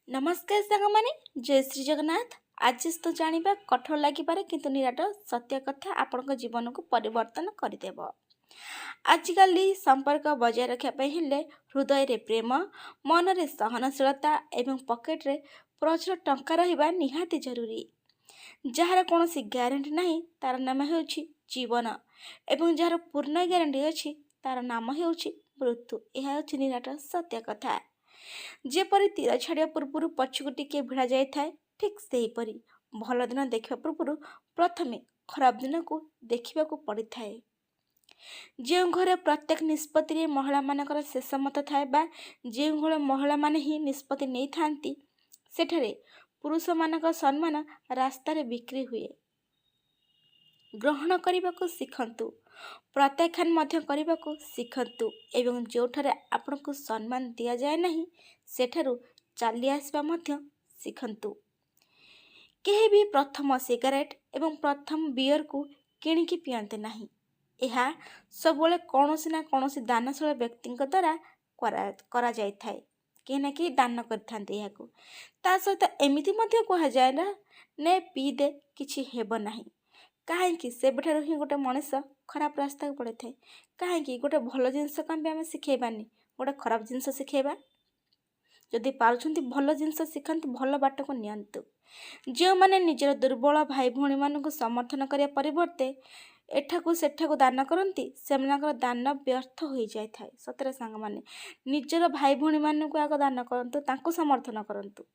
नमस्कार साଙ୍ଗमाने जय श्री जगन्नाथ। आज तो जानिबा कठोर लागिपारे किंतु निराट सत्य कथा आपनक जीवन को परिवर्तन करदेव। आजिकल संपर्क बजाय रखा हेले हृदय रे प्रेम, मन रे सहनशीलता एवं पॉकेट रे प्रचुर टंका रहिबा निहाती जरूरी। जार कौन ग्यारंटी नहीं तार नाम हेउछि जीवन एवं जार पूर्ण ग्यारंटी अछि तार नाम हेउछि मृत्यु। यह हेउछि निराट सत्य कथा। जेपरी तीर छाड़िया पूर्व पछकु टिके भिड़ा जाए ठीक सेहीपरि भल दिन देखा पूर्व प्रथमे खराब दिन को देखा पड़ी थाए। जो घरे प्रत्येक निष्पत्ति महिला मानकर शेष मत थाए बा जो घर महिला माने ही निष्पत्ति नहीं थांती सेठरे पुरुष मानक सम्मान रास्तार बिक्री हुए। ग्रहण करने को शिखंतु, प्रत्याख्यान मध्य करने को शिखंतु एवं जोठारे आपण को सम्मान दिया जाए नहीं सेठारु चली आसवा मध्य शिखंतु। केही भी प्रथम सिगारेट एवं प्रथम बियर को किणिकी पियंते नहीं। यह सबले कौनसी ना कौनसी दानशील व्यक्ति द्वारा करा जाय थाए। केही ना केही दान करथांते याको। ता सहित एमिति मध्य कहा जाए ना ने पी दे किछि हेब नाही। कहीं सेबठारु ही गोटे मनीष खराब रास्ता को पड़े थाए। कहीं गोटे भल जिनस कम आम शिखेबानी गोटे खराब जिनस शिखेबा। जदि पारुछंती भल जिनस शिखंतु, भल बाट को नियंतु। जो माने निजर दुर्बल भाई भौणी मानक समर्थन करिया परिवर्ते एठाकू सेठाकू दान करती सेमानकर दान व्यर्थ हो जाए थाए। सतरे सांग माने निजर भाई भौणी मानक आग दान करंतु, तांको समर्थन करंतु।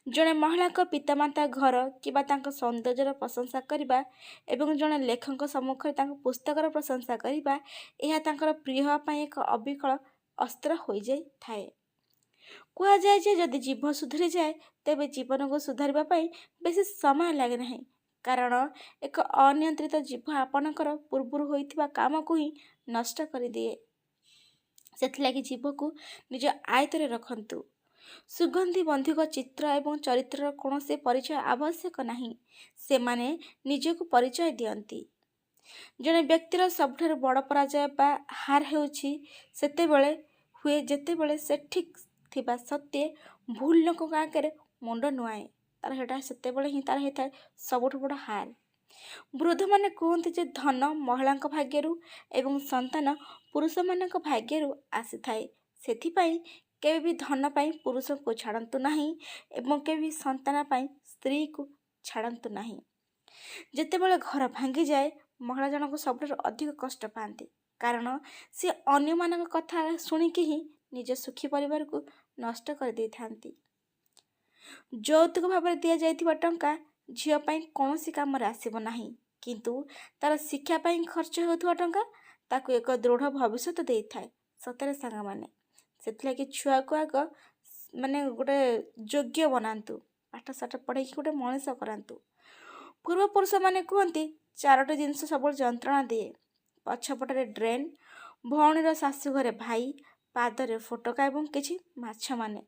जड़े महिला को पितामाता घर कि सौंदर्यर प्रशंसा करने एवं जड़े लेखक सम्मुखें पुस्तकर प्रशंसा करने यह तांकर प्रिय हाँपाई एक अविकल अस्त्र हो जाए थाए। कह जाए जे जदि जीव सुधरी जाए तेबे जीवन को सुधारिबा पाई बेसी समय लगे नहीं, कारण एक अनियंत्रित जीव आपणकर पूर्वर होइथिबा काम को ही नष्ट कर दिए। सेथिलागि जीव को निज आयत्तरे रखंतु। सुगंधी बंधुक चित्र एवं चरित्र कौन से परिचय आवश्यक नहीं, से माने निजको परिचय दियंती। जड़े व्यक्तिर सबठार बड़ पराजय बा हार हेउछि सेतेबेले हुए जेतेबेले से ठीक थिबा सत्य भूल लोक आगे मुंड नुआए तार हेटा सेतेबेले ही तार हेता सबुठ बड़ हार। वृद्ध माने कहते जे धन महिला भाग्यरू एवं संतान पुरुष मानक भाग्यरू आसी थाए। सेथिपाई केबे भी धन पाई पुरुष को छाड़ंतु नहीं एवं केबे भी संतान पाई स्त्री को छाड़ंतु नहीं। जेतेबेले घर भांगी जाए महिला जनक सबुठ अधिक कष्ट पाती, कारण सी अन्य मानक कथा शुणिकी ही निज सुखी परिवार को नष्ट कर दे थांती। यौतुक भाव दि जाइथिबा टंका झियो पाई कौनसी काम आसीब नाही, किंतु तार शिक्षा पाई खर्च होउथुवा टंका ताकू एक दृढ़ भविष्य दे थाए। सतरे सांग माने सेथिलागि छुआ को आग माने गोटे योग्य बनातु, पाठ साठ पढ़े गोटे मनीष करातु। पूर्वपुरुष माने कहती चारोटी जिनस सब जंत्रणा दिए। पछपटे ड्रेन, भौणीर शाशु घरे भाई, पादरे फोटका एवं किछि माछ माने।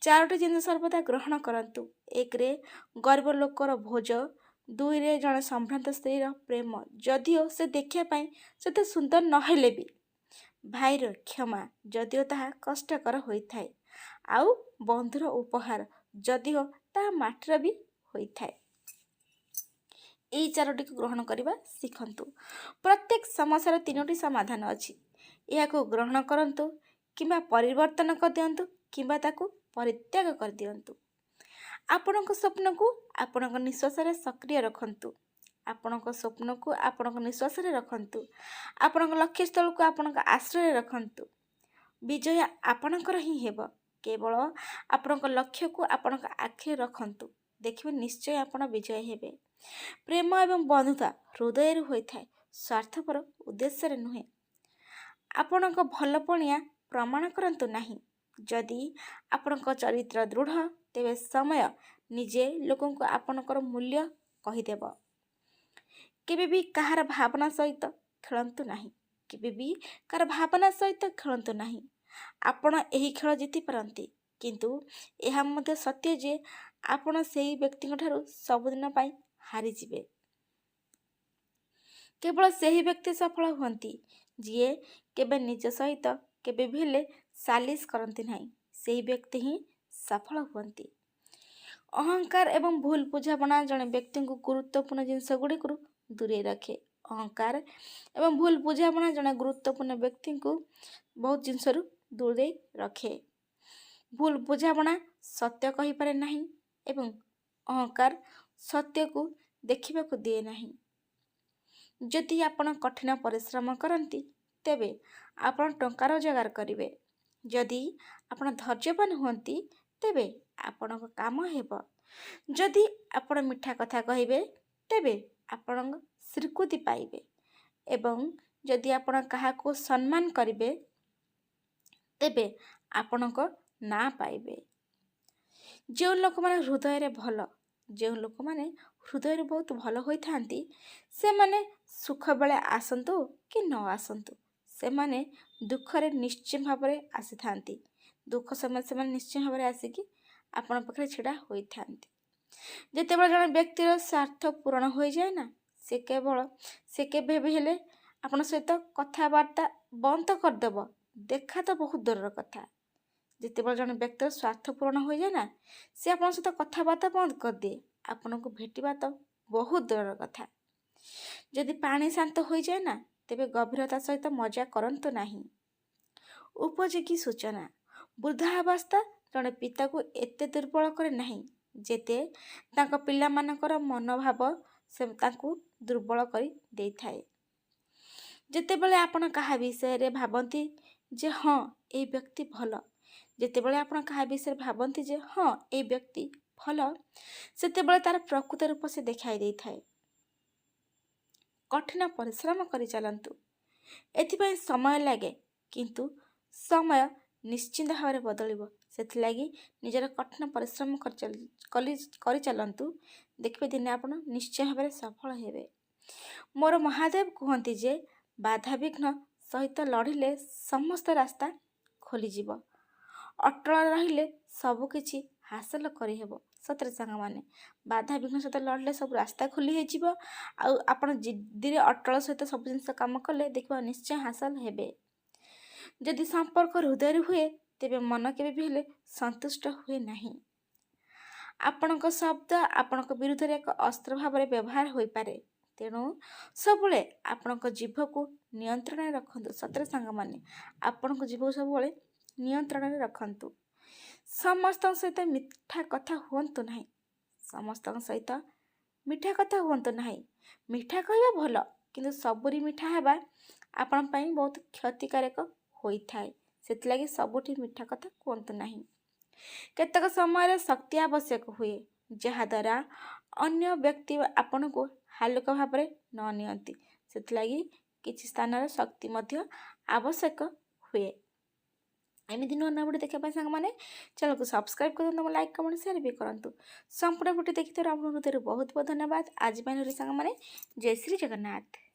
चारोटी जिनस सर्वदा ग्रहण करंतु। एक रे गरीब लोकर भोज, दुई रे जड़े संभ्रांत स्त्रीर प्रेम जदिओ से देखा पाई सेते सुंदर नहेले भी, भाईर क्षमा जदिओ ताहा कष्टकर होइथाए, आउ बंधुर उपहार जदिओ ताहा माटर भी होइथाए। यही चारोटी को ग्रहण करने शिखंतु। प्रत्येक समस्यार तीनोटी समाधान अच्छी, यह ग्रहण करंतु किंबा परिवर्तन कर दियंतु किंबा ताकू परित्याग कर दियंतु। आपणक स्वप्न को आपणक निश्वास रे सक्रिय रखंतु। आपणक स्वप्न को आपणक निश्वास रे रखंतु। आपणक लक्ष्य स्थल को आपणक आश्रय रखंतु। विजय आपणकर ही हेब। केवल आपणक लक्ष्य को आपणक आखि रखंतु, देखिबे निश्चय आपण विजय हेबे। प्रेम एवं बंधुता हृदय होइथाए, स्वार्थपर उद्देश्य नुहे। आपणक भल पणिया प्रमाण करंतु नहीं। जदि आपणक चरित्र दृढ़ तेबे समय निजे लोकों को आपणकर मूल्य कहीदेव। केबे भी कहार भावना सहित खेलंतु नहीं, केबे भी कहार भावना सहित खेलंतु नहीं। आपण एही खेल जीति पारंती, किंतु एहा मध्य सत्य जे आपण सेही व्यक्ति ठारू सबुदिन पाई हारी जिवे। केवल सेही व्यक्ति सफल हुअंती जिए केबे निज सहित केबे भी सालिश करती नहीं। सेही व्यक्ति ही ସଫଳ ହୁଅନ୍ତି। ଅହଙ୍କାର ଏବଂ ଭୁଲ ବୁଝାମଣା ଜଣେ ବ୍ୟକ୍ତିଙ୍କୁ ଗୁରୁତ୍ୱପୂର୍ଣ୍ଣ ଜିନିଷ ଗୁଡ଼ିକରୁ ଦୂରେଇ ରଖେ। ଅହଙ୍କାର ଏବଂ ଭୁଲ ବୁଝାମଣା ଜଣେ ଗୁରୁତ୍ୱପୂର୍ଣ୍ଣ ବ୍ୟକ୍ତିଙ୍କୁ ବହୁତ ଜିନିଷରୁ ଦୂରେଇ ରଖେ। ଭୁଲ ବୁଝାମଣା ସତ୍ୟ କହିପାରେ ନାହିଁ ଏବଂ ଅହଙ୍କାର ସତ୍ୟକୁ ଦେଖିବାକୁ ଦିଏ ନାହିଁ। ଯଦି ଆପଣ କଠିନ ପରିଶ୍ରମ କରନ୍ତି ତେବେ ଆପଣ ଟଙ୍କା ରୋଜଗାର କରିବେ। ଯଦି ଆପଣ ଧୈର୍ଯ୍ୟବାନ ହୁଅନ୍ତି ତେବେ ଆପଣଙ୍କ କାମ ହେବ। ଯଦି ଆପଣ ମିଠା କଥା କହିବେ ତେବେ ଆପଣଙ୍କ ସ୍ୱୀକୃତି ପାଇବେ ଏବଂ ଯଦି ଆପଣ କାହାକୁ ସମ୍ମାନ କରିବେ ତେବେ ଆପଣଙ୍କ ନାଁ ପାଇବେ। ଯେଉଁ ଲୋକମାନେ ହୃଦୟରେ ବହୁତ ଭଲ ହୋଇଥାନ୍ତି ସେମାନେ ସୁଖ ବେଳେ ଆସନ୍ତୁ କି ନ ଆସନ୍ତୁ ସେମାନେ ଦୁଃଖରେ ନିଶ୍ଚୟ ଭାବରେ ଆସିଥାନ୍ତି। ଦୁଃଖ ସମୟରେ ସେମାନେ ନିଶ୍ଚୟ ଭାବରେ ଆସିକି ଆପଣଙ୍କ ପାଖରେ ଛିଡ଼ା ହୋଇଥାନ୍ତି। ଯେତେବେଳେ ଜଣେ ବ୍ୟକ୍ତିର ସ୍ୱାର୍ଥ ପୂରଣ ହୋଇଯାଏ ନା ସେ କେବେ ବି ହେଲେ ଆପଣଙ୍କ ସହିତ କଥାବାର୍ତ୍ତା ବନ୍ଦ କରିଦେବ, ଦେଖା ତ ବହୁତ ଦୂରର କଥା। ଯେତେବେଳେ ଜଣେ ବ୍ୟକ୍ତିର ସ୍ୱାର୍ଥ ପୂରଣ ହୋଇଯାଏ ନା ସେ ଆପଣଙ୍କ ସହିତ କଥାବାର୍ତ୍ତା ବନ୍ଦ କରିଦିଏ, ଆପଣଙ୍କୁ ଭେଟିବା ତ ବହୁତ ଦୂରର କଥା। ଯଦି ପାଣି ଶାନ୍ତ ହୋଇଯାଏ ନା ତେବେ ଗଭୀରତା ସହିତ ମଜା କରନ୍ତୁ ନାହିଁ। ଉପଯୋଗୀ ସୂଚନା। ବୃଦ୍ଧାବସ୍ଥା ଜଣେ ପିତାକୁ ଏତେ ଦୁର୍ବଳ କରେ ନାହିଁ ଯେତେ ତାଙ୍କ ପିଲାମାନଙ୍କର ମନୋଭାବ ତାଙ୍କୁ ଦୁର୍ବଳ କରି ଦେଇଥାଏ। ଯେତେବେଳେ ଆପଣ କାହା ବିଷୟରେ ଭାବନ୍ତି ଯେ ହଁ ଏଇ ବ୍ୟକ୍ତି ଭଲ, ସେତେବେଳେ ତାର ପ୍ରକୃତ ରୂପ ସେ ଦେଖାଇ ଦେଇଥାଏ। କଠିନ ପରିଶ୍ରମ କରି ଚାଲନ୍ତୁ। ଏଥିପାଇଁ ସମୟ ଲାଗେ କିନ୍ତୁ ସମୟ ନିଶ୍ଚିନ୍ତ ଭାବରେ ବଦଳିବ। ସେଥିଲାଗି ନିଜର କଠିନ ପରିଶ୍ରମ କରି ଚାଲନ୍ତୁ। ଦେଖିବେ ଦିନେ ଆପଣ ନିଶ୍ଚୟ ଭାବରେ ସଫଳ ହେବେ। ମୋର ମହାଦେବ କୁହନ୍ତି ଯେ ବାଧାବିଘ୍ନ ସହିତ ଲଢ଼ିଲେ ସମସ୍ତ ରାସ୍ତା ଖୋଲିଯିବ। ଅଟଳ ରହିଲେ ସବୁ କିଛି ହାସଲ କରିହେବ। ସତରେ ସାଙ୍ଗମାନେ, ବାଧାବିଘ୍ନ ସହିତ ଲଢ଼ିଲେ ସବୁ ରାସ୍ତା ଖୋଲି ହେଇଯିବ। ଆଉ ଆପଣ ଜିଦ୍ଦିରେ ଅଟଳ ସହିତ ସବୁ ଜିନିଷ କାମ କଲେ ଦେଖିବ ନିଶ୍ଚୟ ହାସଲ ହେବେ। ଯଦି ସମ୍ପର୍କ ହୃଦୟରେ ହୁଏ ତେବେ ମନ କେବେ ବି ହେଲେ ସନ୍ତୁଷ୍ଟ ହୁଏ ନାହିଁ। ଆପଣଙ୍କ ଶବ୍ଦ ଆପଣଙ୍କ ବିରୁଦ୍ଧରେ ଏକ ଅସ୍ତ୍ର ଭାବରେ ବ୍ୟବହାର ହୋଇପାରେ। ତେଣୁ ସବୁବେଳେ ଆପଣଙ୍କ ଜିଭକୁ ନିୟନ୍ତ୍ରଣରେ ରଖନ୍ତୁ। ସତରେ ସାଙ୍ଗମାନେ, ଆପଣଙ୍କ ଜିଭକୁ ସବୁବେଳେ ନିୟନ୍ତ୍ରଣରେ ରଖନ୍ତୁ। ସମସ୍ତଙ୍କ ସହିତ ମିଠା କଥା ହୁଅନ୍ତୁ ନାହିଁ। ମିଠା କହିବା ଭଲ କିନ୍ତୁ ସବୁରି ମିଠା ହେବା ଆପଣଙ୍କ ପାଇଁ ବହୁତ କ୍ଷତିକାରକ ହୋଇଥାଏ। ସେଥିଲାଗି ସବୁଠି ମିଠା କଥା କୁହନ୍ତୁ ନାହିଁ। କେତେକ ସମୟରେ ଶକ୍ତି ଆବଶ୍ୟକ ହୁଏ ଯାହାଦ୍ୱାରା ଅନ୍ୟ ବ୍ୟକ୍ତି ଆପଣଙ୍କୁ ହାଲୁକା ଭାବରେ ନ ନିଅନ୍ତି। ସେଥିଲାଗି କିଛି ସ୍ଥାନରେ ଶକ୍ତି ମଧ୍ୟ ଆବଶ୍ୟକ ହୁଏ। ଏମିତି ନୂଆ ନୂଆ ଭିଡ଼ିଓ ଦେଖିବା ପାଇଁ ସାଙ୍ଗମାନେ ଚ୍ୟାନେଲକୁ ସବସ୍କ୍ରାଇବ୍ କରନ୍ତୁ, ଲାଇକ୍ କମେଣ୍ଟ ସେୟାର ବି କରନ୍ତୁ। ସମ୍ପୂର୍ଣ୍ଣ ଭିଡ଼ିଓ ଦେଖିଥିବାରୁ ଆପଣଙ୍କ ହୃଦୟରୁ ବହୁତ ବହୁତ ଧନ୍ୟବାଦ। ଆଜି ପାଇଁ ସାଙ୍ଗମାନେ ଜୟ ଶ୍ରୀ ଜଗନ୍ନାଥ।